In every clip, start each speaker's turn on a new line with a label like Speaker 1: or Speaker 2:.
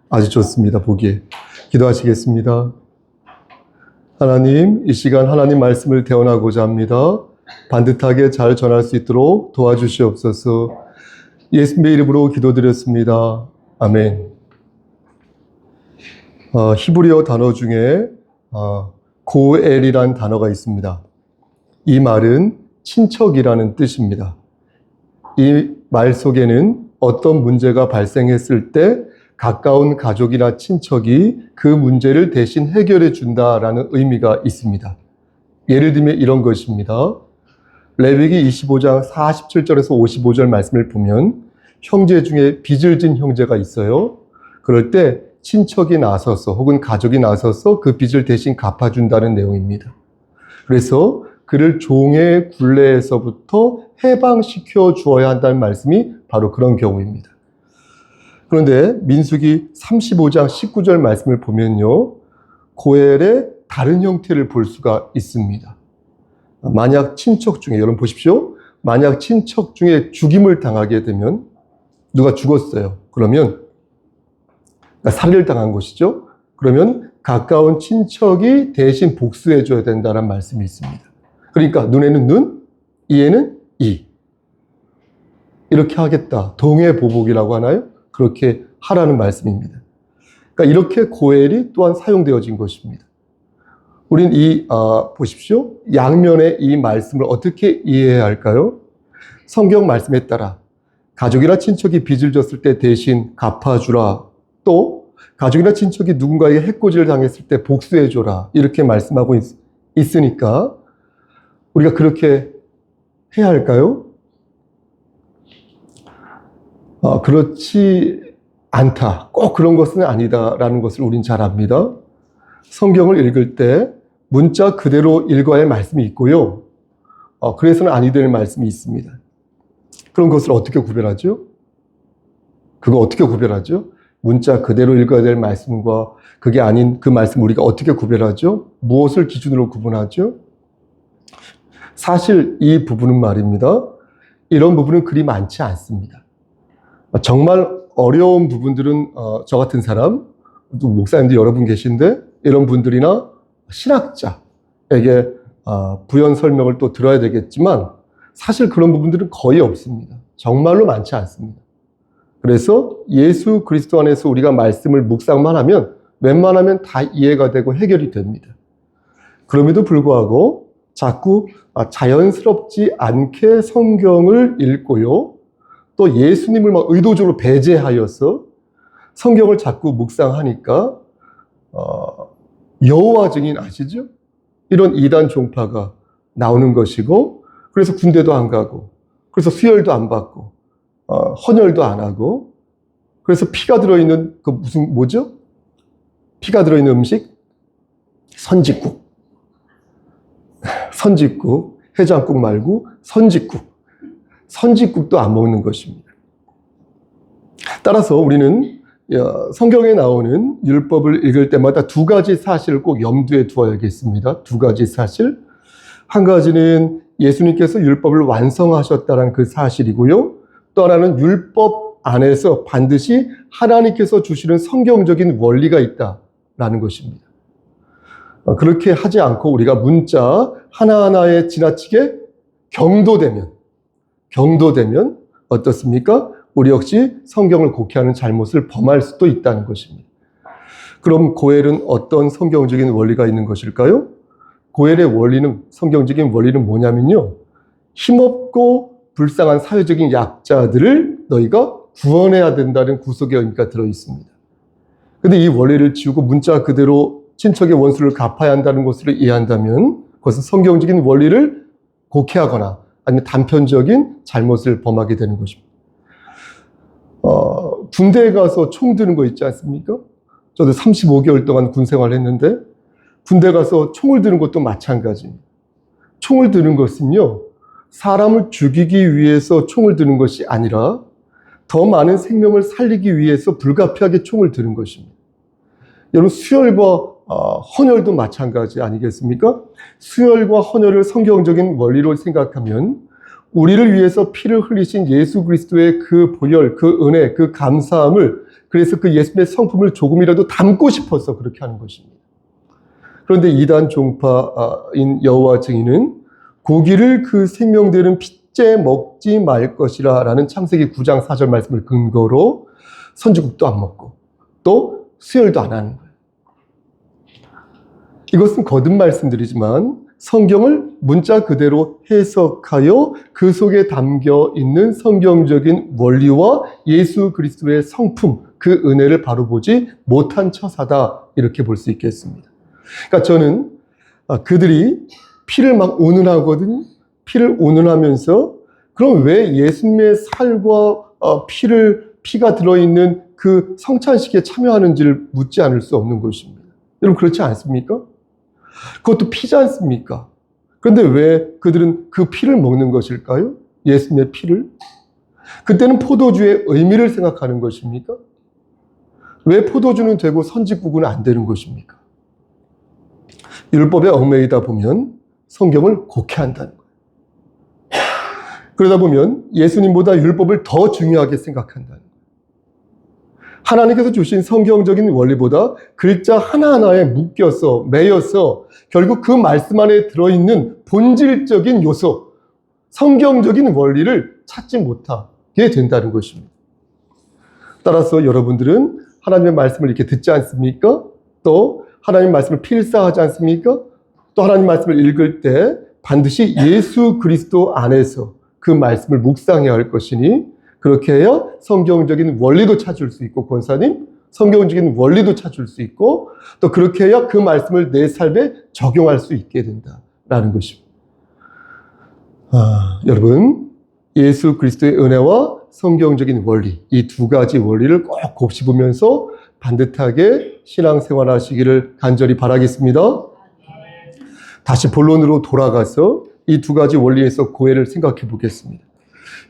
Speaker 1: 아주 좋습니다. 보기에. 기도하시겠습니다. 하나님, 이 시간 하나님 말씀을 대언하고자 합니다. 반듯하게 잘 전할 수 있도록 도와주시옵소서. 예수님의 이름으로 기도드렸습니다. 아멘. 히브리어 단어 중에 고엘이란 단어가 있습니다. 이 말은 친척이라는 뜻입니다. 이 말 속에는 어떤 문제가 발생했을 때 가까운 가족이나 친척이 그 문제를 대신 해결해 준다라는 의미가 있습니다. 예를 들면 이런 것입니다. 레위기 25장 47절에서 55절 말씀을 보면 형제 중에 빚을 진 형제가 있어요. 그럴 때 친척이 나서서 혹은 가족이 나서서 그 빚을 대신 갚아준다는 내용입니다. 그래서 그를 종의 굴레에서부터 해방시켜 주어야 한다는 말씀이 바로 그런 경우입니다. 그런데 민수기 35장 19절 말씀을 보면요, 고엘의 다른 형태를 볼 수가 있습니다. 만약 친척 중에, 여러분 보십시오. 만약 친척 중에 죽임을 당하게 되면, 누가 죽었어요. 그러면 살해를 당한 것이죠. 그러면 가까운 친척이 대신 복수해 줘야 된다는 말씀이 있습니다. 그러니까 눈에는 눈, 이에는 이. 이렇게 하겠다. 동해보복이라고 하나요? 그렇게 하라는 말씀입니다. 그러니까 이렇게 고엘이 또한 사용되어진 것입니다. 우린 보십시오. 양면의 이 말씀을 어떻게 이해해야 할까요? 성경 말씀에 따라 가족이나 친척이 빚을 졌을 때 대신 갚아주라. 또 가족이나 친척이 누군가에게 해코지를 당했을 때 복수해줘라. 이렇게 말씀하고 있으니까 우리가 그렇게 해야 할까요? 그렇지 않다. 꼭 그런 것은 아니다라는 것을 우린 잘 압니다. 성경을 읽을 때 문자 그대로 읽어야 할 말씀이 있고요. 그래서는 아니 될 말씀이 있습니다. 그런 것을 어떻게 구별하죠? 그거 어떻게 구별하죠? 문자 그대로 읽어야 될 말씀과 그게 아닌 그 말씀 우리가 어떻게 구별하죠? 무엇을 기준으로 구분하죠? 사실 이 부분은 말입니다. 이런 부분은 그리 많지 않습니다. 정말 어려운 부분들은 저 같은 사람, 또 목사님도 여러 분 계신데 이런 분들이나 신학자에게 부연 설명을 또 들어야 되겠지만 사실 그런 부분들은 거의 없습니다. 정말로 많지 않습니다. 그래서 예수 그리스도 안에서 우리가 말씀을 묵상만 하면 웬만하면 다 이해가 되고 해결이 됩니다. 그럼에도 불구하고 자꾸 자연스럽지 않게 성경을 읽고요. 또 예수님을 의도적으로 배제하여서 성경을 자꾸 묵상하니까 여호와 증인 아시죠? 이런 이단 종파가 나오는 것이고, 그래서 군대도 안 가고, 그래서 수혈도 안 받고, 헌혈도 안 하고, 그래서 피가 들어있는 그 뭐죠? 피가 들어있는 음식? 선짓국. 선짓국, 해장국 말고 선짓국. 선짓국도 안 먹는 것입니다. 따라서 우리는 성경에 나오는 율법을 읽을 때마다 두 가지 사실을 꼭 염두에 두어야겠습니다. 두 가지 사실. 한 가지는 예수님께서 율법을 완성하셨다는 그 사실이고요. 또 하나는 율법 안에서 반드시 하나님께서 주시는 성경적인 원리가 있다라는 것입니다. 그렇게 하지 않고 우리가 문자 하나하나에 지나치게 경도되면 어떻습니까? 우리 역시 성경을 곡해하는 잘못을 범할 수도 있다는 것입니다. 그럼 고엘은 어떤 성경적인 원리가 있는 것일까요? 고엘의 원리는, 성경적인 원리는 뭐냐면요, 힘없고 불쌍한 사회적인 약자들을 너희가 구원해야 된다는 구속의 의미가 들어있습니다. 근데 이 원리를 지우고 문자 그대로 친척의 원수를 갚아야 한다는 것을 이해한다면 그것은 성경적인 원리를 곡해하거나 아니면 단편적인 잘못을 범하게 되는 것입니다. 군대에 가서 총 드는 거 있지 않습니까? 저도 35개월 동안 군 생활을 했는데 군대 가서 총을 드는 것도 마찬가지입니다. 총을 드는 것은요, 사람을 죽이기 위해서 총을 드는 것이 아니라 더 많은 생명을 살리기 위해서 불가피하게 총을 드는 것입니다. 여러분, 수혈과 헌혈도 마찬가지 아니겠습니까? 수혈과 헌혈을 성경적인 원리로 생각하면 우리를 위해서 피를 흘리신 예수 그리스도의 그 보혈, 그 은혜, 그 감사함을 그래서 그 예수님의 성품을 조금이라도 담고 싶어서 그렇게 하는 것입니다. 그런데 이단 종파인 여호와 증인은 고기를 그 생명되는 핏째 먹지 말 것이라 라는 창세기 9장 4절 말씀을 근거로 선지국도 안 먹고 또 수혈도 안 하는 거예요. 이것은 거듭 말씀드리지만 성경을 문자 그대로 해석하여 그 속에 담겨 있는 성경적인 원리와 예수 그리스도의 성품, 그 은혜를 바로 보지 못한 처사다, 이렇게 볼 수 있겠습니다. 그러니까 저는 그들이 피를 막 운운하거든요. 피를 운운하면서 그럼 왜 예수님의 살과 피가 들어있는 그 성찬식에 참여하는지를 묻지 않을 수 없는 것입니다. 여러분 그렇지 않습니까? 그것도 피지 않습니까? 그런데 왜 그들은 그 피를 먹는 것일까요? 예수님의 피를? 그때는 포도주의 의미를 생각하는 것입니까? 왜 포도주는 되고 선지국은 안 되는 것입니까? 율법에 얽매이다 보면 성경을 곡해한다는 거예요. 그러다 보면 예수님보다 율법을 더 중요하게 생각한다는 거예요. 하나님께서 주신 성경적인 원리보다 글자 하나하나에 묶여서 매여서 결국 그 말씀 안에 들어있는 본질적인 요소, 성경적인 원리를 찾지 못하게 된다는 것입니다. 따라서 여러분들은 하나님의 말씀을 이렇게 듣지 않습니까? 또 하나님 말씀을 필사하지 않습니까? 또 하나님 말씀을 읽을 때 반드시 예수 그리스도 안에서 그 말씀을 묵상해야 할 것이니 그렇게 해야 성경적인 원리도 찾을 수 있고, 권사님, 성경적인 원리도 찾을 수 있고, 또 그렇게 해야 그 말씀을 내 삶에 적용할 수 있게 된다라는 것입니다. 여러분, 예수 그리스도의 은혜와 성경적인 원리, 이 두 가지 원리를 꼭 곱씹으면서 반듯하게 신앙생활 하시기를 간절히 바라겠습니다. 다시 본론으로 돌아가서 이 두 가지 원리에서 고해를 생각해 보겠습니다.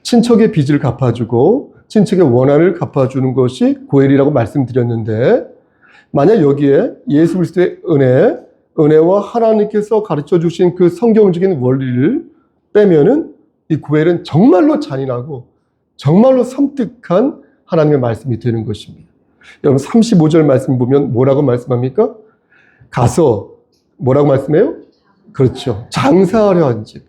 Speaker 1: 친척의 빚을 갚아주고 친척의 원한을 갚아주는 것이 고해이라고 말씀드렸는데, 만약 여기에 예수 그리스도의 은혜와 하나님께서 가르쳐 주신 그 성경적인 원리를 빼면은 이 고해는 정말로 잔인하고 정말로 섬뜩한 하나님의 말씀이 되는 것입니다. 여러분 35절 말씀 보면 뭐라고 말씀합니까? 가서 뭐라고 말씀해요? 그렇죠. 장사하려 한 집.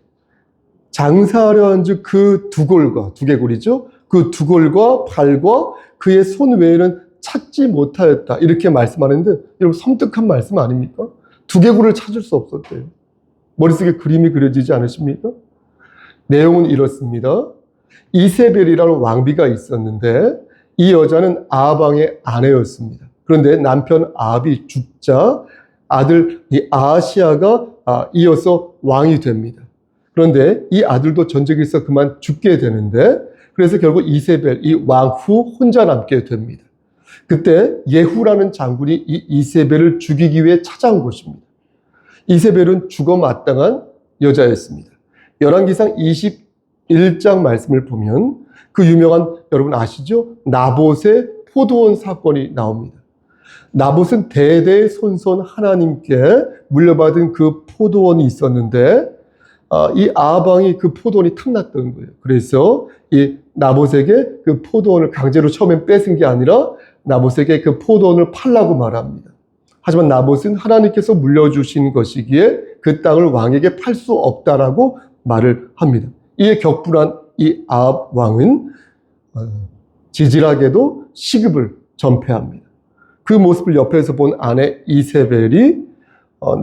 Speaker 1: 장사하려 한 즉 그 두개골이죠. 그 두골과 발과 그의 손 외에는 찾지 못하였다. 이렇게 말씀하는데 여러분 섬뜩한 말씀 아닙니까? 두개골을 찾을 수 없었대요. 머릿속에 그림이 그려지지 않으십니까? 내용은 이렇습니다. 이세벨이라는 왕비가 있었는데 이 여자는 아합왕의 아내였습니다. 그런데 남편 아합이 죽자 아들 이 아하시아가 이어서 왕이 됩니다. 그런데 이 아들도 전쟁에서 그만 죽게 되는데, 그래서 결국 이세벨, 이 왕후 혼자 남게 됩니다. 그때 예후라는 장군이 이 이세벨을 죽이기 위해 찾아온 것입니다. 이세벨은 죽어 마땅한 여자였습니다. 열왕기상 21장 말씀을 보면 그 유명한, 여러분 아시죠? 나봇의 포도원 사건이 나옵니다. 나봇은 대대손손 하나님께 물려받은 그 포도원이 있었는데 이 아합왕이 그 포도원이 탐났던 거예요. 그래서 이 나봇에게 그 포도원을 강제로 처음엔 뺏은 게 아니라 나봇에게 그 포도원을 팔라고 말합니다. 하지만 나봇은 하나님께서 물려주신 것이기에 그 땅을 왕에게 팔 수 없다라고 말을 합니다. 이에 격분한 이 아합 왕은 지질하게도 시급을 전폐합니다. 그 모습을 옆에서 본 아내 이세벨이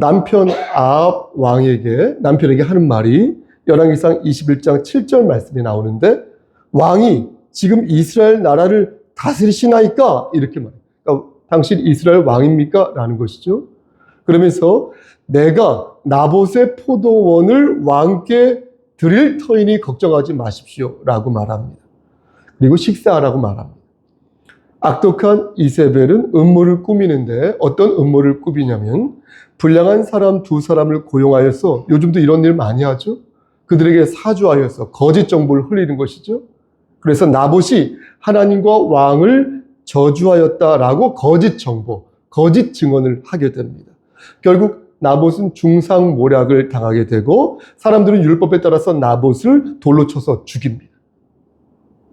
Speaker 1: 남편 아합 왕에게, 남편에게 하는 말이 열왕기상 21장 7절 말씀이 나오는데, 왕이 지금 이스라엘 나라를 다스리시나이까? 이렇게 말해요. 그러니까 당신 이스라엘 왕입니까? 라는 것이죠. 그러면서 내가 나봇의 포도원을 왕께 드릴 터이니 걱정하지 마십시오 라고 말합니다. 그리고 식사하라고 말합니다. 악독한 이세벨은 음모를 꾸미는데 어떤 음모를 꾸미냐면, 불량한 사람 두 사람을 고용하여서, 요즘도 이런 일 많이 하죠. 그들에게 사주하여서 거짓 정보를 흘리는 것이죠. 그래서 나봇이 하나님과 왕을 저주하였다라고 거짓 정보, 거짓 증언을 하게 됩니다. 결국 나봇은 중상모략을 당하게 되고 사람들은 율법에 따라서 나봇을 돌로 쳐서 죽입니다.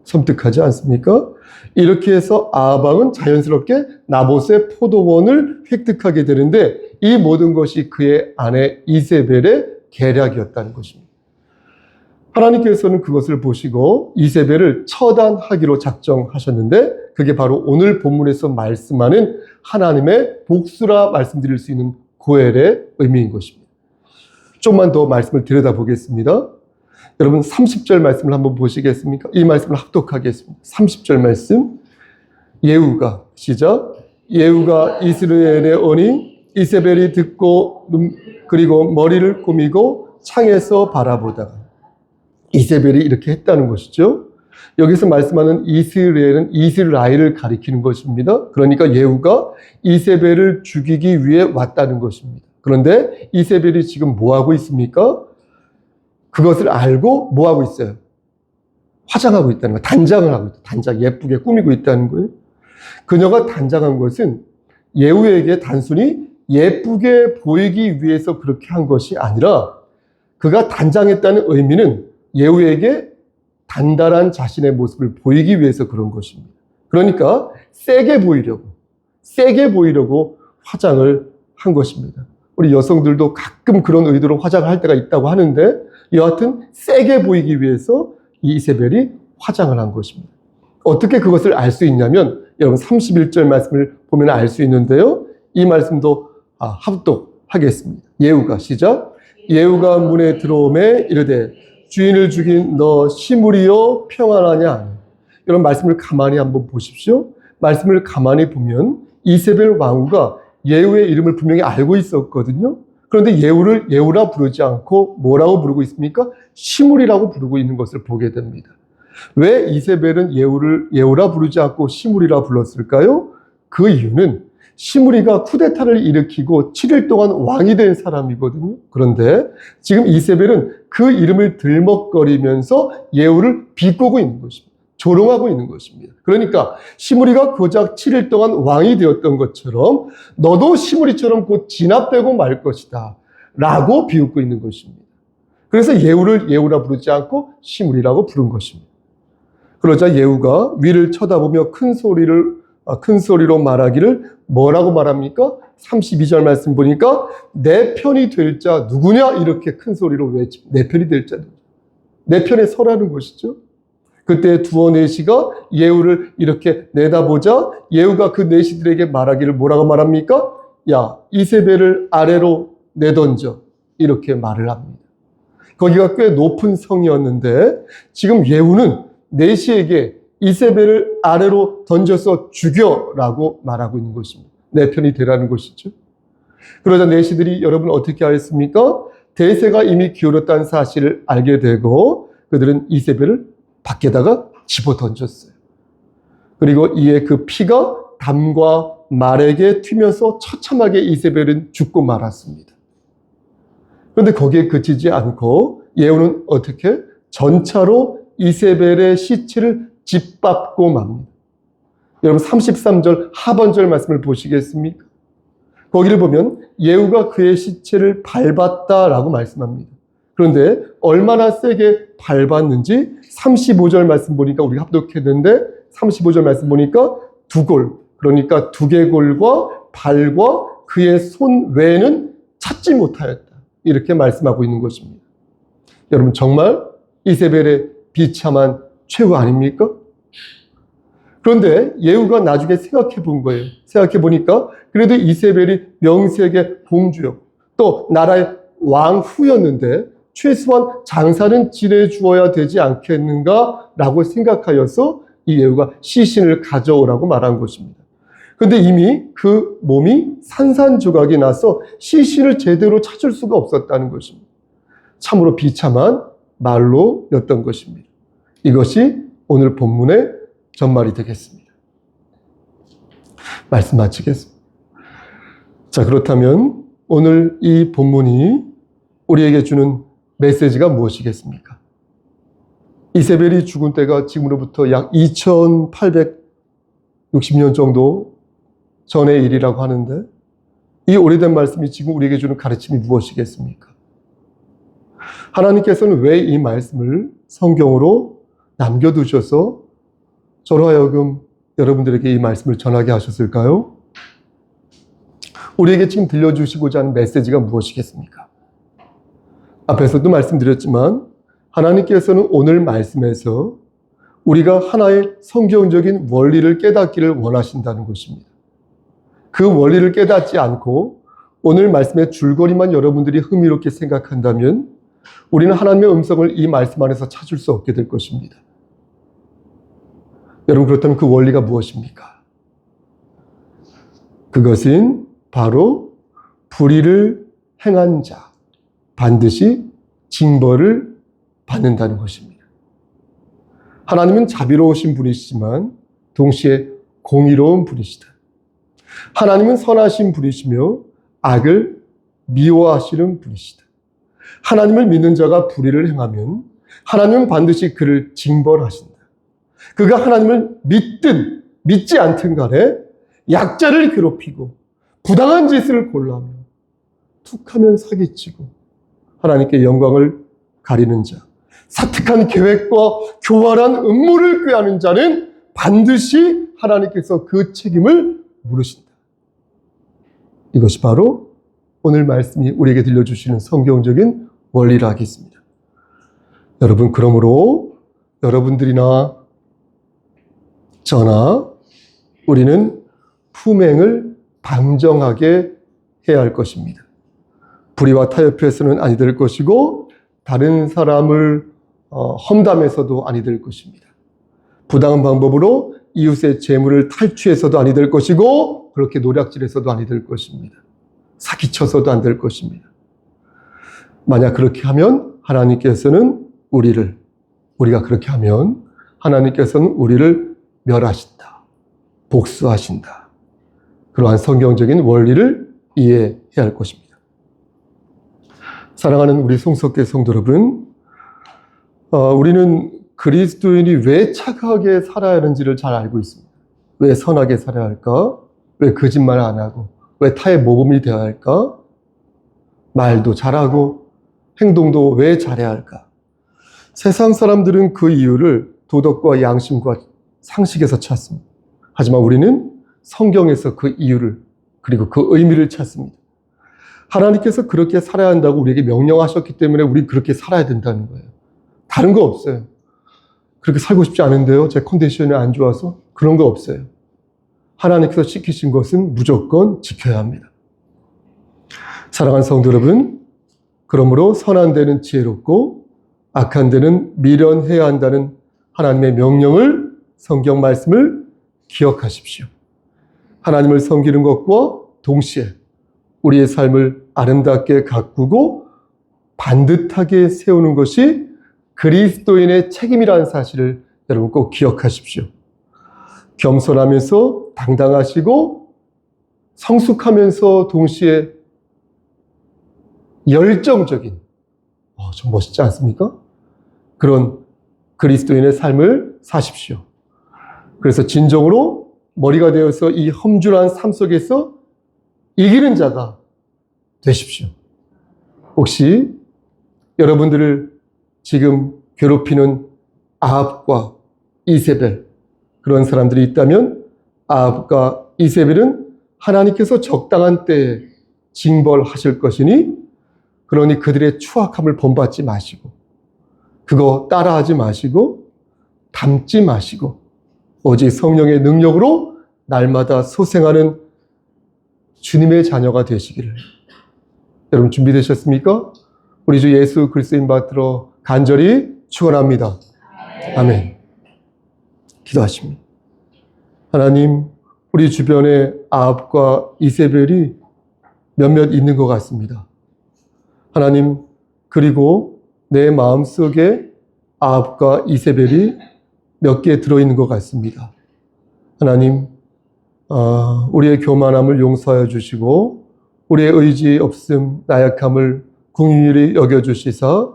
Speaker 1: 섬뜩하지 않습니까? 이렇게 해서 아방은 자연스럽게 나봇의 포도원을 획득하게 되는데 이 모든 것이 그의 아내 이세벨의 계략이었다는 것입니다. 하나님께서는 그것을 보시고 이세벨을 처단하기로 작정하셨는데 그게 바로 오늘 본문에서 말씀하는 하나님의 복수라 말씀드릴 수 있는 고엘의 의미인 것입니다. 좀만 더 말씀을 들여다보겠습니다. 여러분 30절 말씀을 한번 보시겠습니까? 이 말씀을 합독하겠습니다. 30절 말씀. 예후가 시작. 예후가 이스라엘에 오니 이세벨이 듣고 그리고 머리를 꾸미고 창에서 바라보다가 이세벨이 이렇게 했다는 것이죠. 여기서 말씀하는 이스라엘은 이스라엘을 가리키는 것입니다. 그러니까 예후가 이세벨을 죽이기 위해 왔다는 것입니다. 그런데 이세벨이 지금 뭐 하고 있습니까? 그것을 알고 뭐 하고 있어요? 화장하고 있다는 거예요. 단장을 하고 있다. 단장, 예쁘게 꾸미고 있다는 거예요. 그녀가 단장한 것은 예후에게 단순히 예쁘게 보이기 위해서 그렇게 한 것이 아니라 그가 단장했다는 의미는 예후에게 단단한 자신의 모습을 보이기 위해서 그런 것입니다. 그러니까 세게 보이려고 화장을 한 것입니다. 우리 여성들도 가끔 그런 의도로 화장을 할 때가 있다고 하는데 여하튼 세게 보이기 위해서 이 이세벨이 화장을 한 것입니다. 어떻게 그것을 알 수 있냐면 여러분 31절 말씀을 보면 알 수 있는데요. 이 말씀도 합독하겠습니다. 예후가 시작. 예후가 문에 들어오매 이르되 주인을 죽인 너 시므리여 평안하냐. 이런 말씀을 가만히 한번 보십시오. 말씀을 가만히 보면 이세벨 왕후가 예후의 이름을 분명히 알고 있었거든요. 그런데 예후를 예후라 부르지 않고 뭐라고 부르고 있습니까? 시므리라고 부르고 있는 것을 보게 됩니다. 왜 이세벨은 예후를 예후라 부르지 않고 시므리라 불렀을까요? 그 이유는 시므리가 쿠데타를 일으키고 7일 동안 왕이 된 사람이거든요. 그런데 지금 이세벨은 그 이름을 들먹거리면서 예후를 비꼬고 있는 것입니다. 조롱하고 있는 것입니다. 그러니까 시므리가 고작 7일 동안 왕이 되었던 것처럼 너도 시므리처럼 곧 진압되고 말 것이다 라고 비웃고 있는 것입니다. 그래서 예후를 예후라 부르지 않고 시므리라고 부른 것입니다. 그러자 예후가 위를 쳐다보며 큰 소리로 말하기를 뭐라고 말합니까? 32절 말씀 보니까 내 편이 될 자 누구냐? 이렇게 큰 소리로 외치 내 편이 될 자 내 편에 서라는 것이죠. 그때 두어 내시가 예후를 이렇게 내다보자 예후가 그 내시들에게 말하기를 뭐라고 말합니까? 야 이세벨을 아래로 내던져 이렇게 말을 합니다. 거기가 꽤 높은 성이었는데 지금 예후는 내시에게 이세벨을 아래로 던져서 죽여라고 말하고 있는 것입니다. 내 편이 되라는 것이죠. 그러자 내시들이 여러분 어떻게 하였습니까? 대세가 이미 기울었다는 사실을 알게 되고 그들은 이세벨을 밖에다가 집어 던졌어요. 그리고 이에 그 피가 담과 말에게 튀면서 처참하게 이세벨은 죽고 말았습니다. 그런데 거기에 그치지 않고 예후는 어떻게? 전차로 이세벨의 시체를 짓밟고 맙니다. 여러분 33절 하반절 말씀을 보시겠습니까? 거기를 보면 예후가 그의 시체를 밟았다라고 말씀합니다. 그런데 얼마나 세게 밟았는지 35절 말씀 보니까 우리가 합독했는데 35절 말씀 보니까 두 골, 그러니까 두개골과 발과 그의 손 외에는 찾지 못하였다. 이렇게 말씀하고 있는 것입니다. 여러분 정말 이세벨의 비참한 최후 아닙니까? 그런데 예후가 나중에 생각해 본 거예요. 생각해 보니까 그래도 이세벨이 명색의 공주였고 또 나라의 왕후였는데 최소한 장사는 지내주어야 되지 않겠는가라고 생각하여서 이 예후가 시신을 가져오라고 말한 것입니다. 그런데 이미 그 몸이 산산조각이 나서 시신을 제대로 찾을 수가 없었다는 것입니다. 참으로 비참한 말로였던 것입니다. 이것이 오늘 본문의 전말이 되겠습니다. 말씀 마치겠습니다. 자, 그렇다면 오늘 이 본문이 우리에게 주는 메시지가 무엇이겠습니까? 이세벨이 죽은 때가 지금으로부터 약 2860년 정도 전의 일이라고 하는데 이 오래된 말씀이 지금 우리에게 주는 가르침이 무엇이겠습니까? 하나님께서는 왜 이 말씀을 성경으로 남겨두셔서 저로 하여금 여러분들에게 이 말씀을 전하게 하셨을까요? 우리에게 지금 들려주시고자 하는 메시지가 무엇이겠습니까? 앞에서도 말씀드렸지만 하나님께서는 오늘 말씀에서 우리가 하나의 성경적인 원리를 깨닫기를 원하신다는 것입니다. 그 원리를 깨닫지 않고 오늘 말씀의 줄거리만 여러분들이 흥미롭게 생각한다면 우리는 하나님의 음성을 이 말씀 안에서 찾을 수 없게 될 것입니다. 여러분, 그렇다면 그 원리가 무엇입니까? 그것은 바로 불의를 행한 자 반드시 징벌을 받는다는 것입니다. 하나님은 자비로우신 분이시지만 동시에 공의로운 분이시다. 하나님은 선하신 분이시며 악을 미워하시는 분이시다. 하나님을 믿는 자가 불의를 행하면 하나님은 반드시 그를 징벌하신다. 그가 하나님을 믿든 믿지 않든 간에 약자를 괴롭히고 부당한 짓을 골라며 툭하면 사기치고 하나님께 영광을 가리는 자, 사특한 계획과 교활한 음모를 꾀하는 자는 반드시 하나님께서 그 책임을 물으신다. 이것이 바로 오늘 말씀이 우리에게 들려주시는 성경적인 원리라 하겠습니다. 여러분, 그러므로 여러분들이나 저나 우리는 품행을 방정하게 해야 할 것입니다. 불의와 타협해서는 아니 될 것이고 다른 사람을 험담해서도 아니 될 것입니다. 부당한 방법으로 이웃의 재물을 탈취해서도 아니 될 것이고 그렇게 노략질해서도 아니 될 것입니다. 사기쳐서도 안 될 것입니다. 만약 그렇게 하면 하나님께서는 우리가 그렇게 하면 하나님께서는 우리를 멸하신다. 복수하신다. 그러한 성경적인 원리를 이해해야 할 것입니다. 사랑하는 우리 송석계 성도 여러분, 우리는 그리스도인이 왜 착하게 살아야 하는지를 잘 알고 있습니다. 왜 선하게 살아야 할까? 왜 거짓말 안 하고? 왜 타의 모범이 되어야 할까? 말도 잘하고 행동도 왜 잘해야 할까? 세상 사람들은 그 이유를 도덕과 양심과 상식에서 찾습니다. 하지만 우리는 성경에서 그 이유를 그리고 그 의미를 찾습니다. 하나님께서 그렇게 살아야 한다고 우리에게 명령하셨기 때문에 우리 그렇게 살아야 된다는 거예요. 다른 거 없어요. 그렇게 살고 싶지 않은데요. 제 컨디션이 안 좋아서 그런 거 없어요. 하나님께서 시키신 것은 무조건 지켜야 합니다. 사랑하는 성도 여러분, 그러므로 선한 데는 지혜롭고 악한 데는 미련해야 한다는 하나님의 명령을, 성경 말씀을 기억하십시오. 하나님을 섬기는 것과 동시에 우리의 삶을 아름답게 가꾸고 반듯하게 세우는 것이 그리스도인의 책임이라는 사실을 여러분 꼭 기억하십시오. 겸손하면서 당당하시고 성숙하면서 동시에 열정적인, 좀 멋있지 않습니까? 그런 그리스도인의 삶을 사십시오. 그래서 진정으로 머리가 되어서 이 험준한 삶 속에서 이기는 자가 되십시오. 혹시 여러분들을 지금 괴롭히는 아합과 이세벨, 그런 사람들이 있다면 아합과 이세벨은 하나님께서 적당한 때에 징벌하실 것이니 그러니 그들의 추악함을 본받지 마시고 그거 따라하지 마시고 닮지 마시고 오직 성령의 능력으로 날마다 소생하는 주님의 자녀가 되시기를. 여러분 준비되셨습니까? 우리 주 예수 그리스도인 받들어 간절히 축원합니다. 아멘. 기도하십니다. 하나님, 우리 주변에 아합과 이세벨이 몇몇 있는 것 같습니다. 하나님, 그리고 내 마음속에 아합과 이세벨이 몇 개 들어있는 것 같습니다. 하나님, 우리의 교만함을 용서하여 주시고 우리의 의지 없음, 나약함을 긍휼히 여겨주시사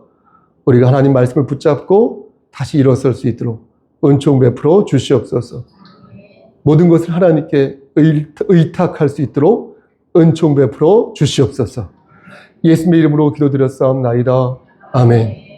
Speaker 1: 우리가 하나님 말씀을 붙잡고 다시 일어설 수 있도록 은총 베풀어 주시옵소서. 모든 것을 하나님께 의탁할 수 있도록 은총 베풀어 주시옵소서. 예수님의 이름으로 기도드렸사옵나이다. 아멘.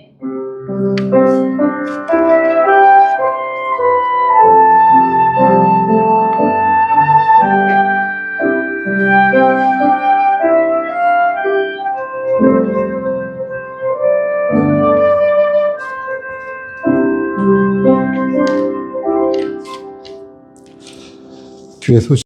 Speaker 1: 주의 소식